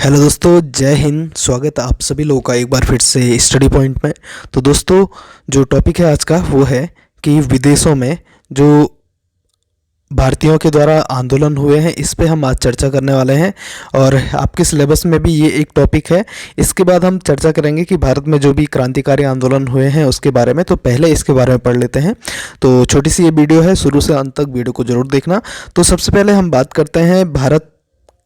Hello दोस्तों, जय हिंद। स्वागत है आप सभी लोगों का एक बार फिर से स्टडी पॉइंट में। तो दोस्तों, जो टॉपिक है आज का वो है कि विदेशों में जो भारतीयों के द्वारा आंदोलन हुए हैं, इस पे हम आज चर्चा करने वाले हैं। और आपके सिलेबस में भी ये एक टॉपिक है। इसके बाद हम चर्चा करेंगे कि भारत में जो भी क्रांतिकारी आंदोलन हुए हैं उसके बारे में। तो पहले इसके बारे में पढ़ लेते हैं। तो छोटी सी ये वीडियो है, शुरू से अंत तक वीडियो को ज़रूर देखना। तो सबसे पहले हम बात करते हैं भारत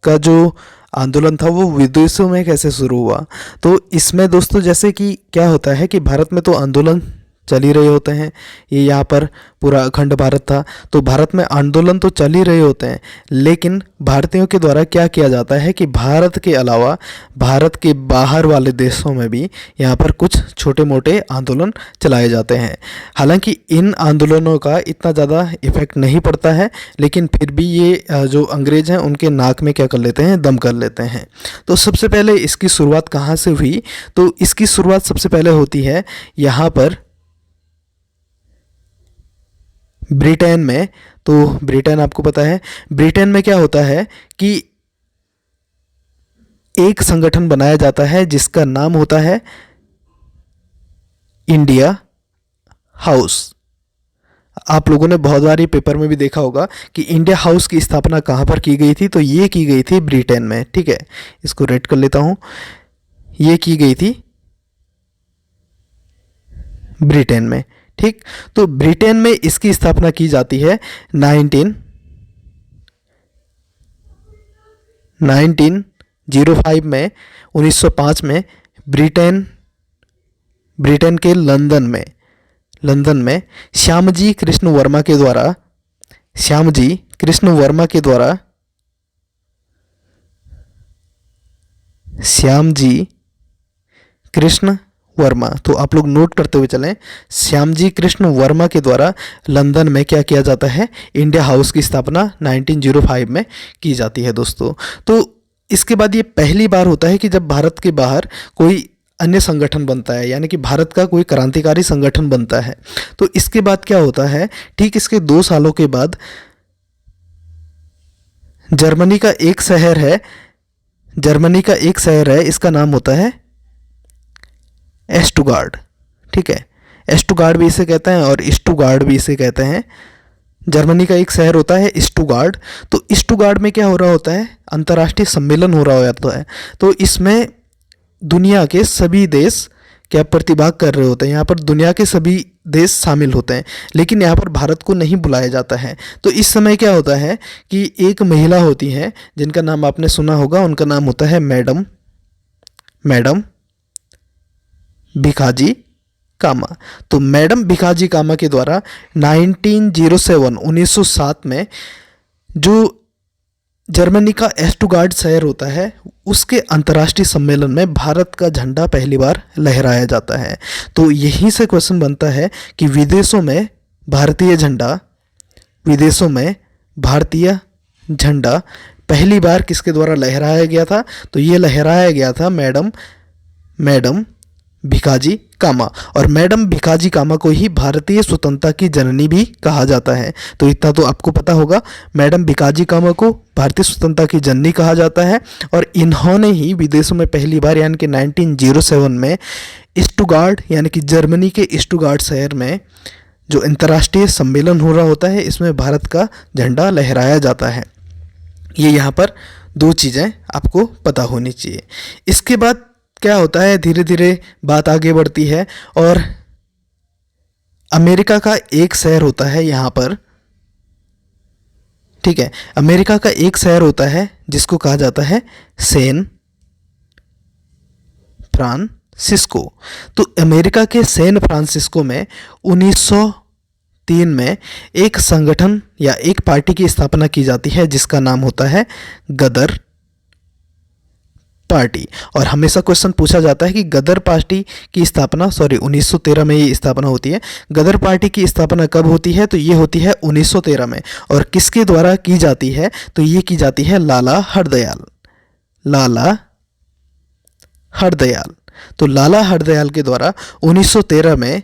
का जो आंदोलन था वो विदेशों में कैसे शुरू हुआ। तो इसमें दोस्तों, जैसे कि क्या होता है कि भारत में तो आंदोलन चल ही रहे होते हैं। ये यहाँ पर पूरा अखंड भारत था, तो भारत में आंदोलन तो चल ही रहे होते हैं। लेकिन भारतीयों के द्वारा क्या किया जाता है कि भारत के अलावा भारत के बाहर वाले देशों में भी यहाँ पर कुछ छोटे मोटे आंदोलन चलाए जाते हैं। हालांकि इन आंदोलनों का इतना ज़्यादा इफेक्ट नहीं पड़ता है, लेकिन फिर भी ये जो अंग्रेज हैं उनके नाक में क्या कर लेते हैं, दम कर लेते हैं। तो सबसे पहले इसकी शुरुआत कहाँ से हुई? तो इसकी शुरुआत सबसे पहले होती है यहाँ पर ब्रिटेन में। तो ब्रिटेन आपको पता है, ब्रिटेन में क्या होता है कि एक संगठन बनाया जाता है जिसका नाम होता है इंडिया हाउस। आप लोगों ने बहुत बार ये पेपर में भी देखा होगा कि इंडिया हाउस की स्थापना कहाँ पर की गई थी। तो ये की गई थी ब्रिटेन में। ठीक है, इसको रेड कर लेता हूँ। ये की गई थी ब्रिटेन में। ठीक, तो ब्रिटेन में इसकी स्थापना की जाती है 1905 में, 1905 में ब्रिटेन के लंदन में श्यामजी कृष्ण वर्मा के द्वारा श्यामजी कृष्ण वर्मा, तो आप लोग नोट करते हुए चलें। श्यामजी कृष्ण वर्मा के द्वारा लंदन में क्या किया जाता है, इंडिया हाउस की स्थापना 1905 में की जाती है दोस्तों। तो इसके बाद ये पहली बार होता है कि जब भारत के बाहर कोई अन्य संगठन बनता है, यानी कि भारत का कोई क्रांतिकारी संगठन बनता है। तो इसके बाद क्या होता है, ठीक इसके 2 सालों के बाद जर्मनी का एक शहर है, इसका नाम होता है एस्टुगार्ड। ठीक है, एस्टुगार्ड भी इसे कहते हैं और स्टुगार्ड भी इसे कहते हैं। जर्मनी का एक शहर होता है स्टुगार्ड। तो स्टुगार्ड में क्या हो रहा होता है, अंतर्राष्ट्रीय सम्मेलन हो रहा होता है। तो इसमें दुनिया के सभी देश क्या प्रतिभाग कर रहे होते हैं। यहाँ पर दुनिया के सभी देश शामिल होते हैं, लेकिन यहाँ पर भारत को नहीं बुलाया जाता है। तो इस समय क्या होता है कि एक महिला होती हैं जिनका नाम आपने सुना होगा, उनका नाम होता है मैडम भिखाजी कामा। तो मैडम भिखाजी कामा के द्वारा 1907 में जो जर्मनी का एस्टुगार्ड शहर होता है उसके अंतर्राष्ट्रीय सम्मेलन में भारत का झंडा पहली बार लहराया जाता है। तो यहीं से क्वेश्चन बनता है कि विदेशों में भारतीय झंडा पहली बार किसके द्वारा लहराया गया था? तो ये लहराया गया था मैडम भिखाजी कामा। और मैडम भिखाजी कामा को ही भारतीय स्वतंत्रता की जननी भी कहा जाता है। तो इतना तो आपको पता होगा, मैडम भिखाजी कामा को भारतीय स्वतंत्रता की जननी कहा जाता है। और इन्होंने ही विदेशों में पहली बार यानी कि 1907 में स्टुगार्ड यानी कि जर्मनी के स्टुगार्ड शहर में जो अंतर्राष्ट्रीय सम्मेलन हो रहा होता है, इसमें भारत का झंडा लहराया जाता है। ये यहाँ पर 2 चीज़ें आपको पता होनी चाहिए। इसके बाद क्या होता है, धीरे धीरे बात आगे बढ़ती है और अमेरिका का एक शहर होता है यहाँ पर। ठीक है, अमेरिका का एक शहर होता है जिसको कहा जाता है सैन फ्रांसिस्को। तो अमेरिका के सैन फ्रांसिस्को में 1903 में एक संगठन या एक पार्टी की स्थापना की जाती है जिसका नाम होता है गदर पार्टी। और हमेशा क्वेश्चन पूछा जाता है कि गदर पार्टी की स्थापना 1913 में ये स्थापना होती है। गदर पार्टी की स्थापना कब होती है? तो ये होती है 1913 में। और किसके द्वारा की जाती है? तो ये की जाती है लाला हरदयाल। तो लाला हरदयाल के द्वारा 1913 में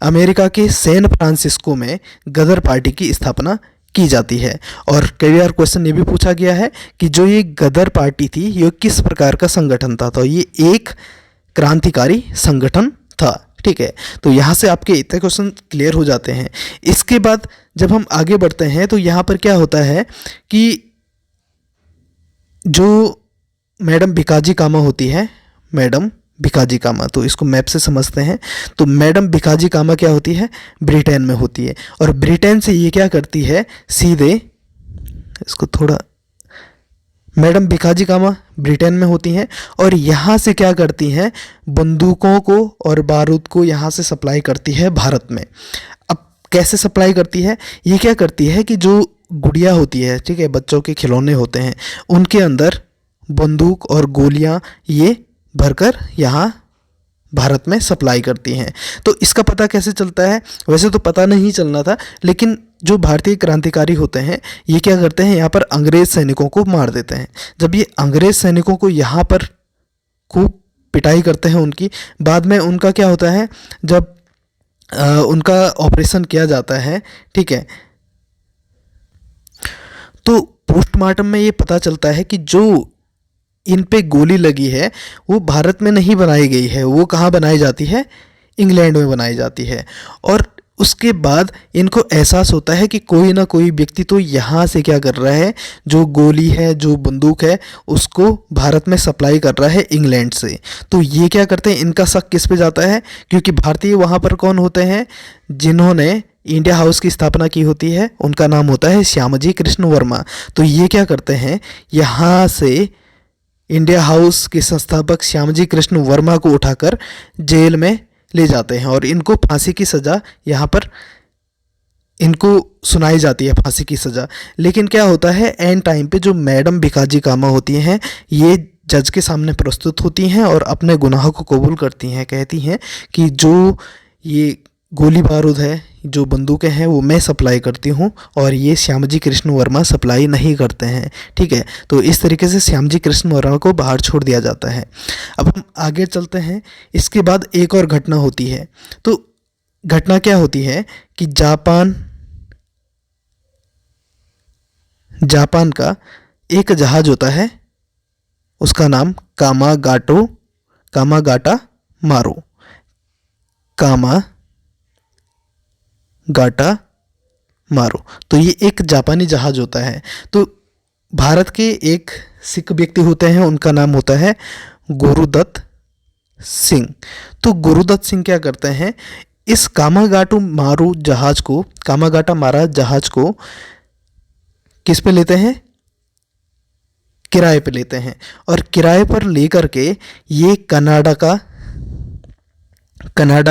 अमेरिका के सैन फ्रांसिस्को में गदर पार्टी की स्थापना की जाती है। और कई बार क्वेश्चन ये भी पूछा गया है कि जो ये गदर पार्टी थी ये किस प्रकार का संगठन था, तो ये एक क्रांतिकारी संगठन था। ठीक है, तो यहाँ से आपके इतने क्वेश्चन क्लियर हो जाते हैं। इसके बाद जब हम आगे बढ़ते हैं तो यहाँ पर क्या होता है कि जो मैडम भिकाजी कामा होती है, मैडम भिकाजी कामा, तो इसको मैप से समझते हैं। तो मैडम भिकाजी कामा क्या होती है, ब्रिटेन में होती है, और ब्रिटेन से ये क्या करती है, सीधे इसको थोड़ा, मैडम भिकाजी कामा ब्रिटेन में होती हैं और यहाँ से क्या करती हैं, बंदूकों को और बारूद को यहाँ से सप्लाई करती है भारत में। अब कैसे सप्लाई करती है, ये क्या करती है कि जो गुड़िया होती है, ठीक है, बच्चों के खिलौने होते हैं, उनके अंदर बंदूक और गोलियाँ ये भरकर यहाँ भारत में सप्लाई करती हैं। तो इसका पता कैसे चलता है, वैसे तो पता नहीं चलना था, लेकिन जो भारतीय क्रांतिकारी होते हैं ये क्या करते हैं, यहाँ पर अंग्रेज सैनिकों को मार देते हैं। जब ये अंग्रेज सैनिकों को यहाँ पर खूब पिटाई करते हैं उनकी, बाद में उनका क्या होता है, जब उनका ऑपरेशन किया जाता है, ठीक है, तो पोस्टमार्टम में ये पता चलता है कि जो इन पे गोली लगी है वो भारत में नहीं बनाई गई है, वो कहाँ बनाई जाती है, इंग्लैंड में बनाई जाती है। और उसके बाद इनको एहसास होता है कि कोई ना कोई व्यक्ति तो यहाँ से क्या कर रहा है, जो गोली है, जो बंदूक है, उसको भारत में सप्लाई कर रहा है इंग्लैंड से। तो ये क्या करते हैं, इनका शक किस पे जाता है, क्योंकि भारतीय वहाँ पर कौन होते हैं, जिन्होंने इंडिया हाउस की स्थापना की होती है, उनका नाम होता है श्यामजी कृष्ण वर्मा। तो ये क्या करते हैं, यहाँ से इंडिया हाउस के संस्थापक श्यामजी कृष्ण वर्मा को उठाकर जेल में ले जाते हैं और इनको फांसी की सज़ा यहाँ पर इनको सुनाई जाती है, फांसी की सज़ा। लेकिन क्या होता है, एंड टाइम पे जो मैडम भिकाजी कामा होती हैं ये जज के सामने प्रस्तुत होती हैं और अपने गुनाह को कबूल करती हैं, कहती हैं कि जो ये गोली बारूद है, जो बंदूकें हैं, वो मैं सप्लाई करती हूँ और ये श्यामजी कृष्ण वर्मा सप्लाई नहीं करते हैं। ठीक है, तो इस तरीके से श्यामजी कृष्ण वर्मा को बाहर छोड़ दिया जाता है। अब हम आगे चलते हैं। इसके बाद एक और घटना होती है। तो घटना क्या होती है कि जापान का एक जहाज होता है, उसका नाम कामागाटा मारो। तो ये एक जापानी जहाज होता है। तो भारत के एक सिख व्यक्ति होते हैं, उनका नाम होता है गुरुदत्त सिंह। तो गुरुदत्त सिंह क्या करते हैं, इस कामागाटा मारा जहाज को किस पे लेते हैं, किराए पे लेते हैं, और किराए पर लेकर के ये कनाडा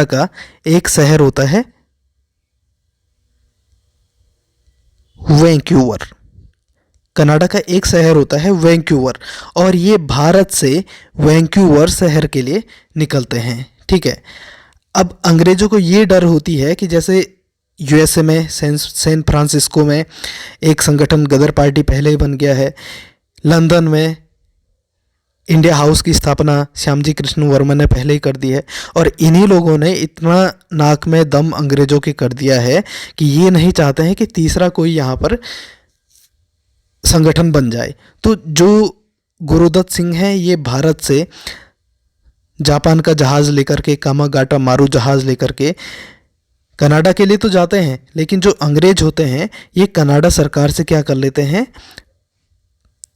का एक शहर होता है वैंकूवर, कनाडा का एक शहर होता है वैंकूवर, और ये भारत से वैंकूवर शहर के लिए निकलते हैं। ठीक है, अब अंग्रेज़ों को ये डर होती है कि जैसे यूएसए में सैन फ्रांसिस्को में एक संगठन गदर पार्टी पहले ही बन गया है, लंदन में इंडिया हाउस की स्थापना श्यामजी कृष्ण वर्मा ने पहले ही कर दी है, और इन्हीं लोगों ने इतना नाक में दम अंग्रेज़ों के कर दिया है कि ये नहीं चाहते हैं कि तीसरा कोई यहाँ पर संगठन बन जाए। तो जो गुरुदत्त सिंह हैं ये भारत से जापान का जहाज़ लेकर के, कामागाटा मारू जहाज़ लेकर के कनाडा के लिए तो जाते हैं, लेकिन जो अंग्रेज होते हैं ये कनाडा सरकार से क्या कर लेते हैं,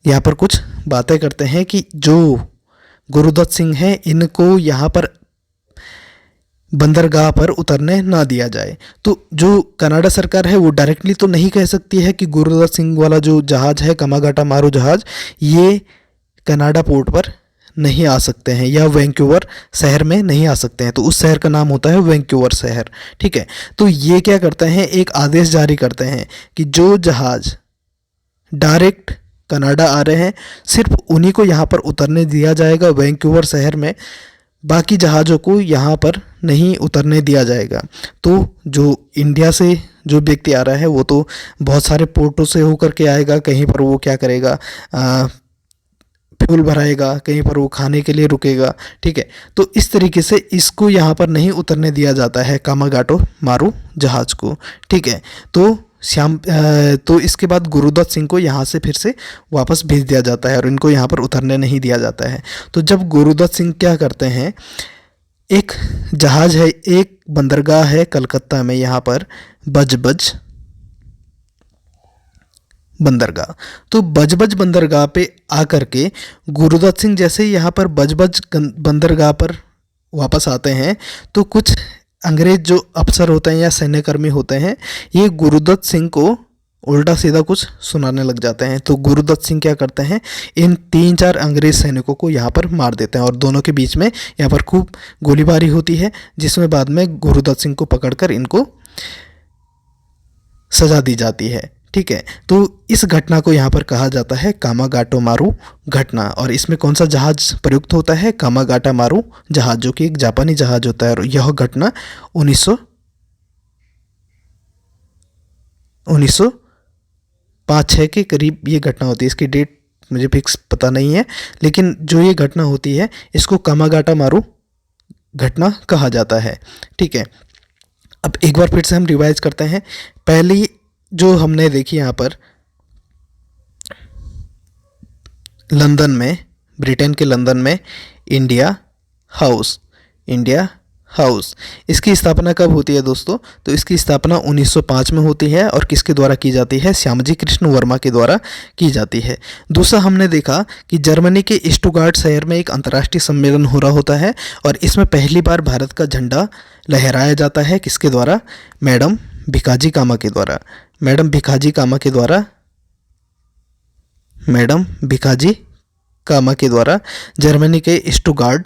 यहाँ पर कुछ बातें करते हैं कि जो गुरुदत्त सिंह हैं इनको यहाँ पर बंदरगाह पर उतरने ना दिया जाए। तो जो कनाडा सरकार है वो डायरेक्टली तो नहीं कह सकती है कि गुरुदत्त सिंह वाला जो जहाज़ है, कामागाटा मारू जहाज़, ये कनाडा पोर्ट पर नहीं आ सकते हैं या वैंकूवर शहर में नहीं आ सकते हैं। तो उस शहर का नाम होता है वैंकूवर शहर। ठीक है, तो ये क्या करते हैं, एक आदेश जारी करते हैं कि जो जहाज़ डायरेक्ट कनाडा आ रहे हैं सिर्फ उन्हीं को यहाँ पर उतरने दिया जाएगा वैंकूवर शहर में, बाकी जहाज़ों को यहाँ पर नहीं उतरने दिया जाएगा। तो जो इंडिया से जो व्यक्ति आ रहा है वो तो बहुत सारे पोर्टों से होकर के आएगा, कहीं पर वो क्या करेगा, फ्यूल भराएगा, कहीं पर वो खाने के लिए रुकेगा। ठीक है, तो इस तरीके से इसको यहाँ पर नहीं उतरने दिया जाता है कामागाटा मारू जहाज़ को। ठीक है, तो तो इसके बाद गुरुदत्त सिंह को यहाँ से फिर से वापस भेज दिया जाता है और इनको यहाँ पर उतरने नहीं दिया जाता है। तो जब गुरुदत्त सिंह क्या करते हैं, एक जहाज़ है, एक बंदरगाह है कलकत्ता में, यहाँ पर बजबज बंदरगाह। तो बजबज बंदरगाह पे आकर के गुरुदत्त सिंह जैसे यहाँ पर बजबज बंदरगाह पर वापस आते हैं, तो कुछ अंग्रेज जो अफसर होते हैं या सैन्यकर्मी होते हैं, ये गुरुदत्त सिंह को उल्टा सीधा कुछ सुनाने लग जाते हैं। तो गुरुदत्त सिंह क्या करते हैं, इन 3-4 अंग्रेज सैनिकों को यहाँ पर मार देते हैं और दोनों के बीच में यहाँ पर खूब गोलीबारी होती है, जिसमें बाद में गुरुदत्त सिंह को पकड़कर इनको सजा दी जाती है। ठीक है, तो इस घटना को यहाँ पर कहा जाता है कामागाटो मारू घटना। और इसमें कौन सा जहाज प्रयुक्त होता है, कामागाटा मारू जहाज, जो कि एक जापानी जहाज होता है। और यह घटना 1905-6 के करीब ये घटना होती है। इसकी डेट मुझे फिक्स पता नहीं है, लेकिन जो ये घटना होती है इसको कामागाटा मारू घटना कहा जाता है। ठीक है, अब एक बार फिर से हम रिवाइज करते हैं। पहली जो हमने देखी यहाँ पर लंदन में, ब्रिटेन के लंदन में इंडिया हाउस, इसकी स्थापना कब होती है दोस्तों? तो इसकी स्थापना 1905 में होती है और किसके द्वारा की जाती है? श्यामजी कृष्ण वर्मा के द्वारा की जाती है। दूसरा हमने देखा कि जर्मनी के स्टुटगार्ट शहर में एक अंतर्राष्ट्रीय सम्मेलन हो रहा होता है और इसमें पहली बार भारत का झंडा लहराया जाता है। किसके द्वारा? मैडम भिकाजी कामा के द्वारा। मैडम भिकाजी कामा के द्वारा जर्मनी के स्टुटगार्ट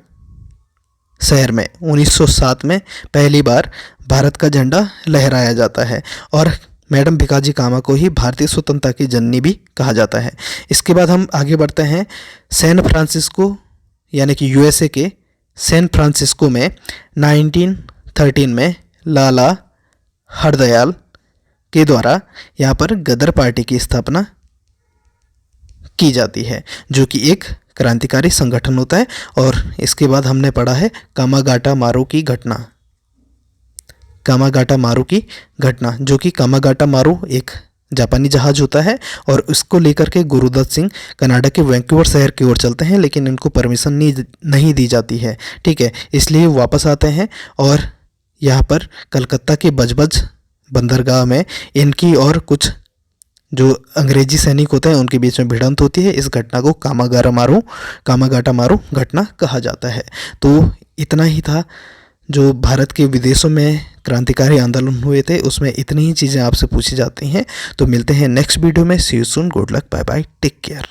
शहर में 1907 में पहली बार भारत का झंडा लहराया जाता है और मैडम भिकाजी कामा को ही भारतीय स्वतंत्रता की जननी भी कहा जाता है। इसके बाद हम आगे बढ़ते हैं। सैन फ्रांसिस्को यानी कि यूएसए के सैन फ्रांसिस्को में 1913 में लाला हरदयाल के द्वारा यहाँ पर गदर पार्टी की स्थापना की जाती है, जो कि एक क्रांतिकारी संगठन होता है। और इसके बाद हमने पढ़ा है कामागाटा मारू की घटना, जो कि कामागाटा मारू एक जापानी जहाज होता है और उसको लेकर के गुरुदत्त सिंह कनाडा के वैंकूवर शहर की ओर चलते हैं, लेकिन इनको परमिशन नहीं दी जाती है। ठीक है, इसलिए वापस आते हैं और यहाँ पर कलकत्ता के बजबज बंदरगाह में इनकी और कुछ जो अंग्रेजी सैनिक होते हैं उनके बीच में भिड़ंत होती है। इस घटना को कामागाटा मारू घटना कहा जाता है। तो इतना ही था जो भारत के विदेशों में क्रांतिकारी आंदोलन हुए थे, उसमें इतनी ही चीज़ें आपसे पूछी जाती हैं। तो मिलते हैं नेक्स्ट वीडियो में। See you soon, good luck, bye bye, take care.